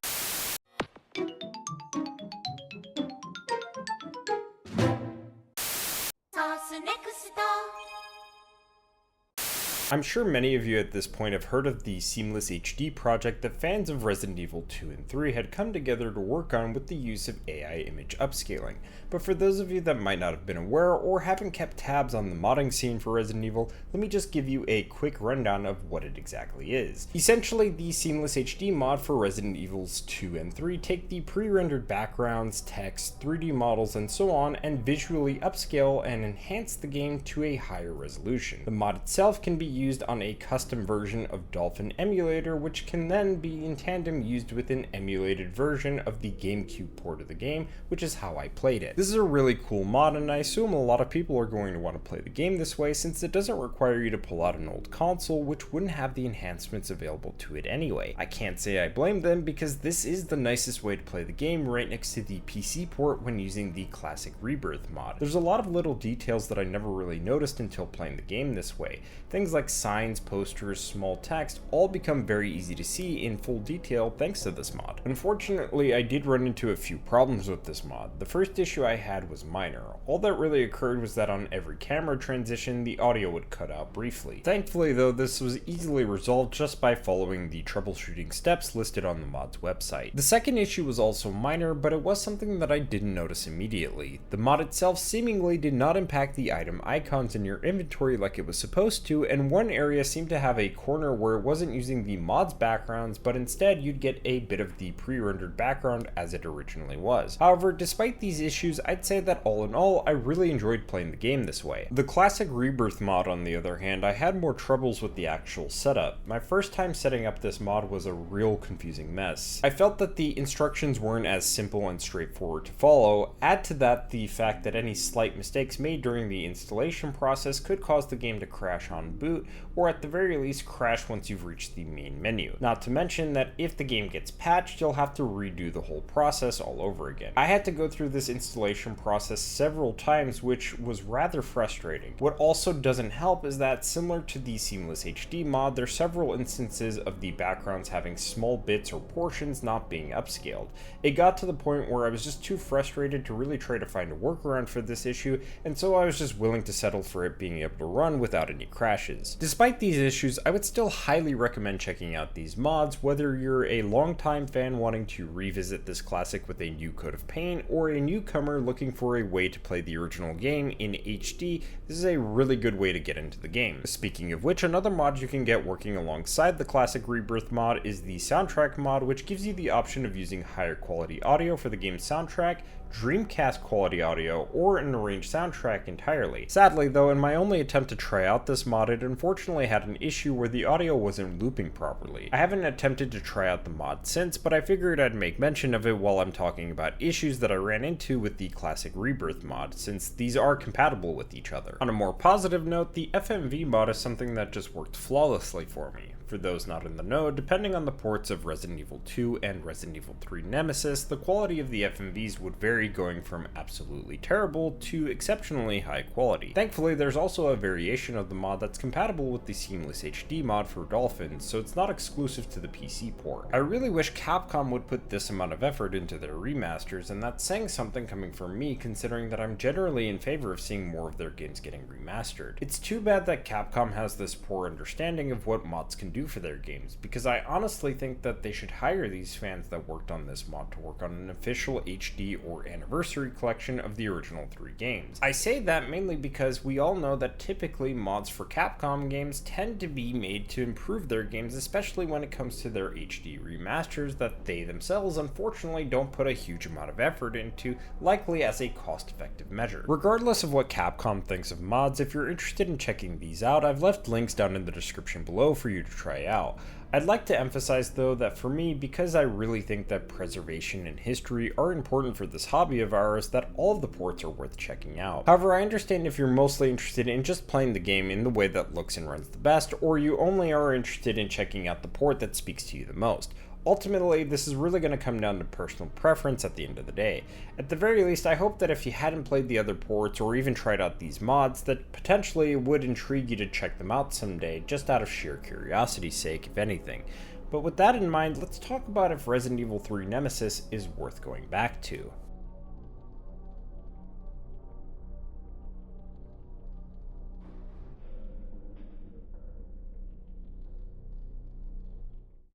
I'm sure many of you at this point have heard of the Seamless HD project that fans of Resident Evil 2 and 3 had come together to work on with the use of AI image upscaling. But for those of you that might not have been aware or haven't kept tabs on the modding scene for Resident Evil, let me just give you a quick rundown of what it exactly is. Essentially, the Seamless HD mod for Resident Evils 2 and 3 take the pre-rendered backgrounds, text, 3D models, and so on, and visually upscale and enhance the game to a higher resolution. The mod itself can be used on a custom version of Dolphin Emulator, which can then be in tandem used with an emulated version of the GameCube port of the game, which is how I played it. This is a really cool mod, and I assume a lot of people are going to want to play the game this way since it doesn't require you to pull out an old console, which wouldn't have the enhancements available to it anyway. I can't say I blame them because this is the nicest way to play the game right next to the PC port when using the classic Rebirth mod. There's a lot of little details that I never really noticed until playing the game this way. Things like signs, posters, small text all become very easy to see in full detail thanks to this mod. Unfortunately, I did run into a few problems with this mod. The first issue I had was minor. All that really occurred was that on every camera transition, the audio would cut out briefly. Thankfully though, this was easily resolved just by following the troubleshooting steps listed on the mod's website. The second issue was also minor, but it was something that I didn't notice immediately. The mod itself seemingly did not impact the item icons in your inventory like it was supposed to, and one area seemed to have a corner where it wasn't using the mod's backgrounds, but instead you'd get a bit of the pre-rendered background as it originally was. However, despite these issues, I'd say that all in all, I really enjoyed playing the game this way. The classic Rebirth mod, on the other hand, I had more troubles with the actual setup. My first time setting up this mod was a real confusing mess. I felt that the instructions weren't as simple and straightforward to follow. Add to that the fact that any slight mistakes made during the installation process could cause the game to crash on boot, or at the very least crash once you've reached the main menu. Not to mention that if the game gets patched, you'll have to redo the whole process all over again. I had to go through this installation process several times, which was rather frustrating. What also doesn't help is that, similar to the Seamless HD mod, there's several instances of the backgrounds having small bits or portions not being upscaled. It got to the point where I was just too frustrated to really try to find a workaround for this issue, and so I was just willing to settle for it being able to run without any crashes. games. Despite these issues, I would still highly recommend checking out these mods, whether you're a longtime fan wanting to revisit this classic with a new coat of paint, or a newcomer looking for a way to play the original game in HD. This is a really good way to get into the game. Speaking of which, another mod you can get working alongside the classic Rebirth mod is the soundtrack mod, which gives you the option of using higher quality audio for the game's soundtrack, Dreamcast quality audio, or an arranged soundtrack entirely. Sadly though, in my only attempt to try out this mod, it unfortunately had an issue where the audio wasn't looping properly. I haven't attempted to try out the mod since, but I figured I'd make mention of it while I'm talking about issues that I ran into with the classic Rebirth mod, since these are compatible with each other. On a more positive note, the FMV mod is something that just worked flawlessly for me. For those not in the know, depending on the ports of Resident Evil 2 and Resident Evil 3 Nemesis, the quality of the FMVs would vary, going from absolutely terrible to exceptionally high quality. Thankfully, there's also a variation of the mod that's compatible with the Seamless HD mod for Dolphins, so it's not exclusive to the PC port. I really wish Capcom would put this amount of effort into their remasters, and that's saying something coming from me, considering that I'm generally in favor of seeing more of their games getting remastered. It's too bad that Capcom has this poor understanding of what mods can do for their games, because I honestly think that they should hire these fans that worked on this mod to work on an official HD or anniversary collection of the original 3 games. I say that mainly because we all know that typically mods for Capcom games tend to be made to improve their games, especially when it comes to their HD remasters that they themselves unfortunately don't put a huge amount of effort into, likely as a cost-effective measure. Regardless of what Capcom thinks of mods, if you're interested in checking these out, I've left links down in the description below for you to try out. I'd like to emphasize though that for me, because I really think that preservation and history are important for this hobby of ours, that all of the ports are worth checking out. However, I understand if you're mostly interested in just playing the game in the way that looks and runs the best, or you only are interested in checking out the port that speaks to you the most. Ultimately, this is really going to come down to personal preference at the end of the day. At the very least, I hope that if you hadn't played the other ports or even tried out these mods, that potentially it would intrigue you to check them out someday, just out of sheer curiosity's sake, if anything. But with that in mind, let's talk about if Resident Evil 3 Nemesis is worth going back to.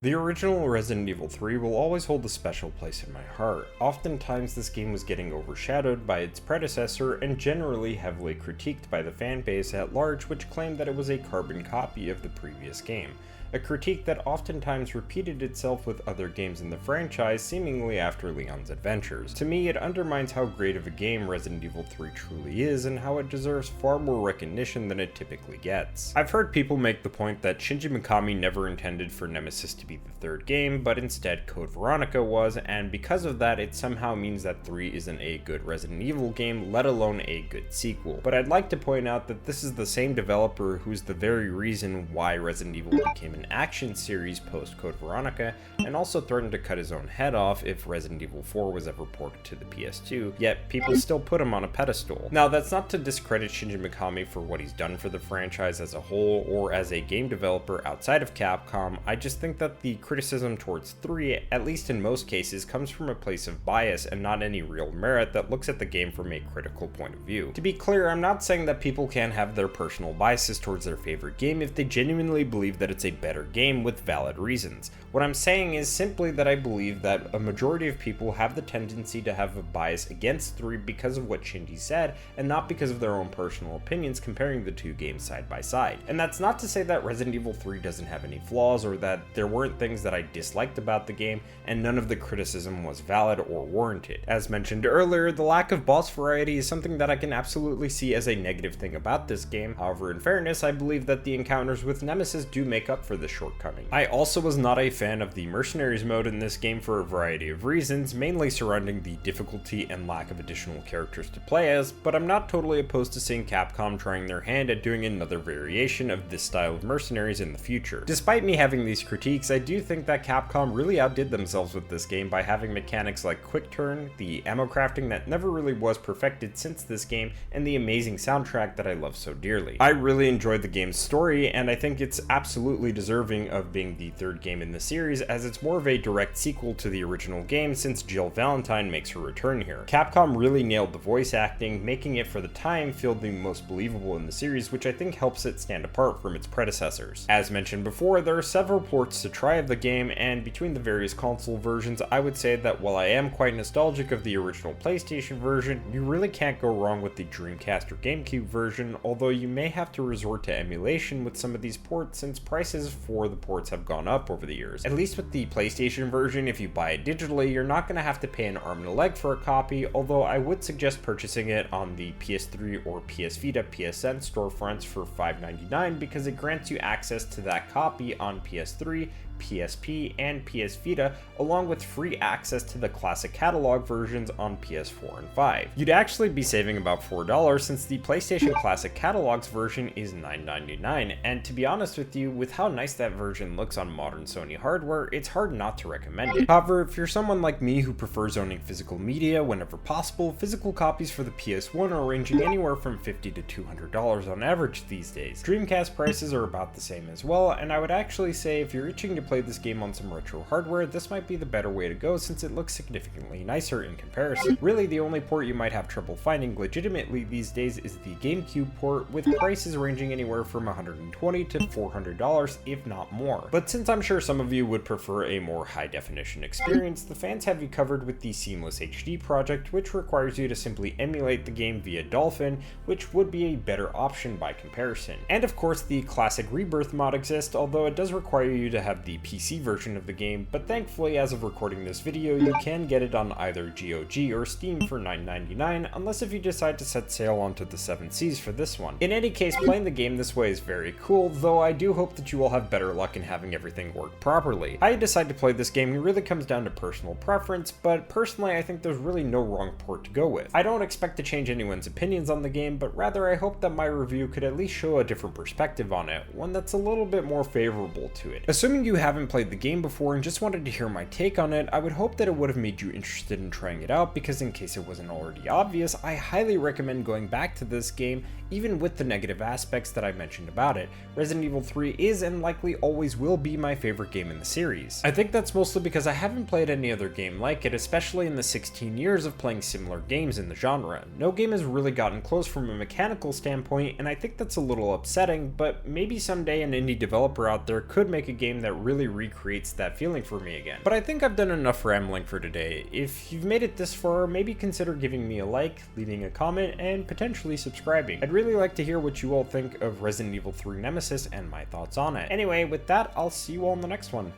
The original Resident Evil 3 will always hold a special place in my heart. Oftentimes this game was getting overshadowed by its predecessor and generally heavily critiqued by the fanbase at large, which claimed that it was a carbon copy of the previous game. A critique that oftentimes repeated itself with other games in the franchise, seemingly after Leon's adventures. To me, it undermines how great of a game Resident Evil 3 truly is and how it deserves far more recognition than it typically gets. I've heard people make the point that Shinji Mikami never intended for Nemesis to be the 3rd game, but instead Code Veronica was, and because of that it somehow means that 3 isn't a good Resident Evil game, let alone a good sequel. But I'd like to point out that this is the same developer who's the very reason why Resident Evil became an action series post Code Veronica, and also threatened to cut his own head off if Resident Evil 4 was ever ported to the PS2, yet people still put him on a pedestal. Now, that's not to discredit Shinji Mikami for what he's done for the franchise as a whole, or as a game developer outside of Capcom. I just think that the criticism towards 3, at least in most cases, comes from a place of bias and not any real merit that looks at the game from a critical point of view. To be clear, I'm not saying that people can't have their personal biases towards their favorite game if they genuinely believe that it's a better game with valid reasons. What I'm saying is simply that I believe that a majority of people have the tendency to have a bias against 3 because of what Shinji said, and not because of their own personal opinions comparing the 2 games side by side. And that's not to say that Resident Evil 3 doesn't have any flaws, or that there weren't things that I disliked about the game, and none of the criticism was valid or warranted. As mentioned earlier, the lack of boss variety is something that I can absolutely see as a negative thing about this game. However, in fairness, I believe that the encounters with Nemesis do make up for this shortcoming. I also was not a fan of the Mercenaries mode in this game for a variety of reasons, mainly surrounding the difficulty and lack of additional characters to play as, but I'm not totally opposed to seeing Capcom trying their hand at doing another variation of this style of Mercenaries in the future. Despite me having these critiques, I do think that Capcom really outdid themselves with this game by having mechanics like quick turn, the ammo crafting that never really was perfected since this game, and the amazing soundtrack that I love so dearly. I really enjoyed the game's story, and I think it's absolutely deserved deserving of being the third game in the series, as it's more of a direct sequel to the original game since Jill Valentine makes her return here. Capcom really nailed the voice acting, making it for the time feel the most believable in the series, which I think helps it stand apart from its predecessors. As mentioned before, there are several ports to try of the game, and between the various console versions, I would say that while I am quite nostalgic of the original PlayStation version, you really can't go wrong with the Dreamcast or GameCube version, although you may have to resort to emulation with some of these ports since prices for the ports have gone up over the years. At least with the PlayStation version, if you buy it digitally, you're not going to have to pay an arm and a leg for a copy, although I would suggest purchasing it on the PS3 or PS Vita PSN storefronts for $5.99 because it grants you access to that copy on PS3, PSP, and PS Vita, along with free access to the classic catalog versions on PS4 and 5. You'd actually be saving about $4 since the PlayStation Classic Catalogs version is $9.99, and to be honest with you, with how nice that version looks on modern Sony hardware, it's hard not to recommend it. However, if you're someone like me who prefers owning physical media whenever possible, physical copies for the PS1 are ranging anywhere from $50 to $200 on average these days. Dreamcast prices are about the same as well, and I would actually say if you're itching to play this game on some retro hardware, this might be the better way to go since it looks significantly nicer in comparison. Really, the only port you might have trouble finding legitimately these days is the GameCube port, with prices ranging anywhere from $120 to $400, if not more. But since I'm sure some of you would prefer a more high-definition experience, the fans have you covered with the Seamless HD project, which requires you to simply emulate the game via Dolphin, which would be a better option by comparison. And of course, the classic Rebirth mod exists, although it does require you to have the PC version of the game, but thankfully as of recording this video you can get it on either GOG or Steam for $9.99, unless if you decide to set sail onto the 7 Seas for this one. In any case, playing the game this way is very cool, though I do hope that you will have better luck in having everything work properly. How you decide to play this game really comes down to personal preference, but personally I think there's really no wrong port to go with. I don't expect to change anyone's opinions on the game, but rather I hope that my review could at least show a different perspective on it, one that's a little bit more favorable to it. Assuming you haven't played the game before and just wanted to hear my take on it, I would hope that it would have made you interested in trying it out, because in case it wasn't already obvious, I highly recommend going back to this game, even with the negative aspects that I mentioned about it. Resident Evil 3 is and likely always will be my favorite game in the series. I think that's mostly because I haven't played any other game like it, especially in the 16 years of playing similar games in the genre. No game has really gotten close from a mechanical standpoint, and I think that's a little upsetting, but maybe someday an indie developer out there could make a game that really recreates that feeling for me again. But I think I've done enough rambling for today. If you've made it this far, maybe consider giving me a like, leaving a comment, and potentially subscribing. I'd really like to hear what you all think of Resident Evil 3 Nemesis and my thoughts on it. Anyway, with that, I'll see you all in the next one.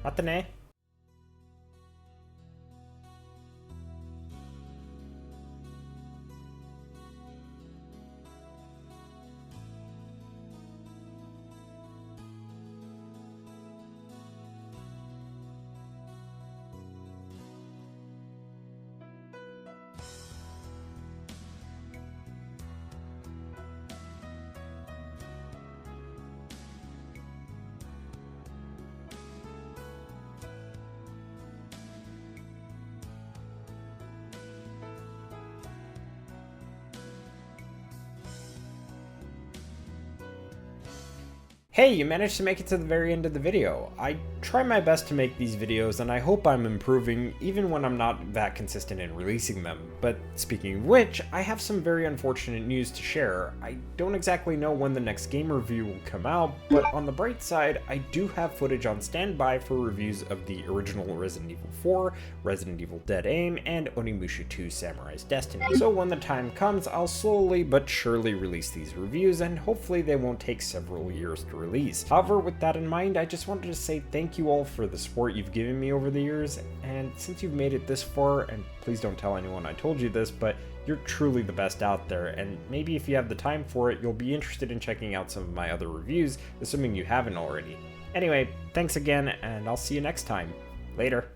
Matane. Hey, you managed to make it to the very end of the video. I try my best to make these videos and I hope I'm improving even when I'm not that consistent in releasing them. But speaking of which, I have some very unfortunate news to share. I don't exactly know when the next game review will come out, but on the bright side, I do have footage on standby for reviews of the original Resident Evil 4, Resident Evil Dead Aim, and Onimusha 2 Samurai's Destiny. So when the time comes, I'll slowly but surely release these reviews, and hopefully they won't take several years to release. However, with that in mind, I just wanted to say thank you all for the support you've given me over the years, and since you've made it this far, and please don't tell anyone I told you this, but you're truly the best out there, and maybe if you have the time for it, you'll be interested in checking out some of my other reviews, assuming you haven't already. Anyway, thanks again, and I'll see you next time. Later.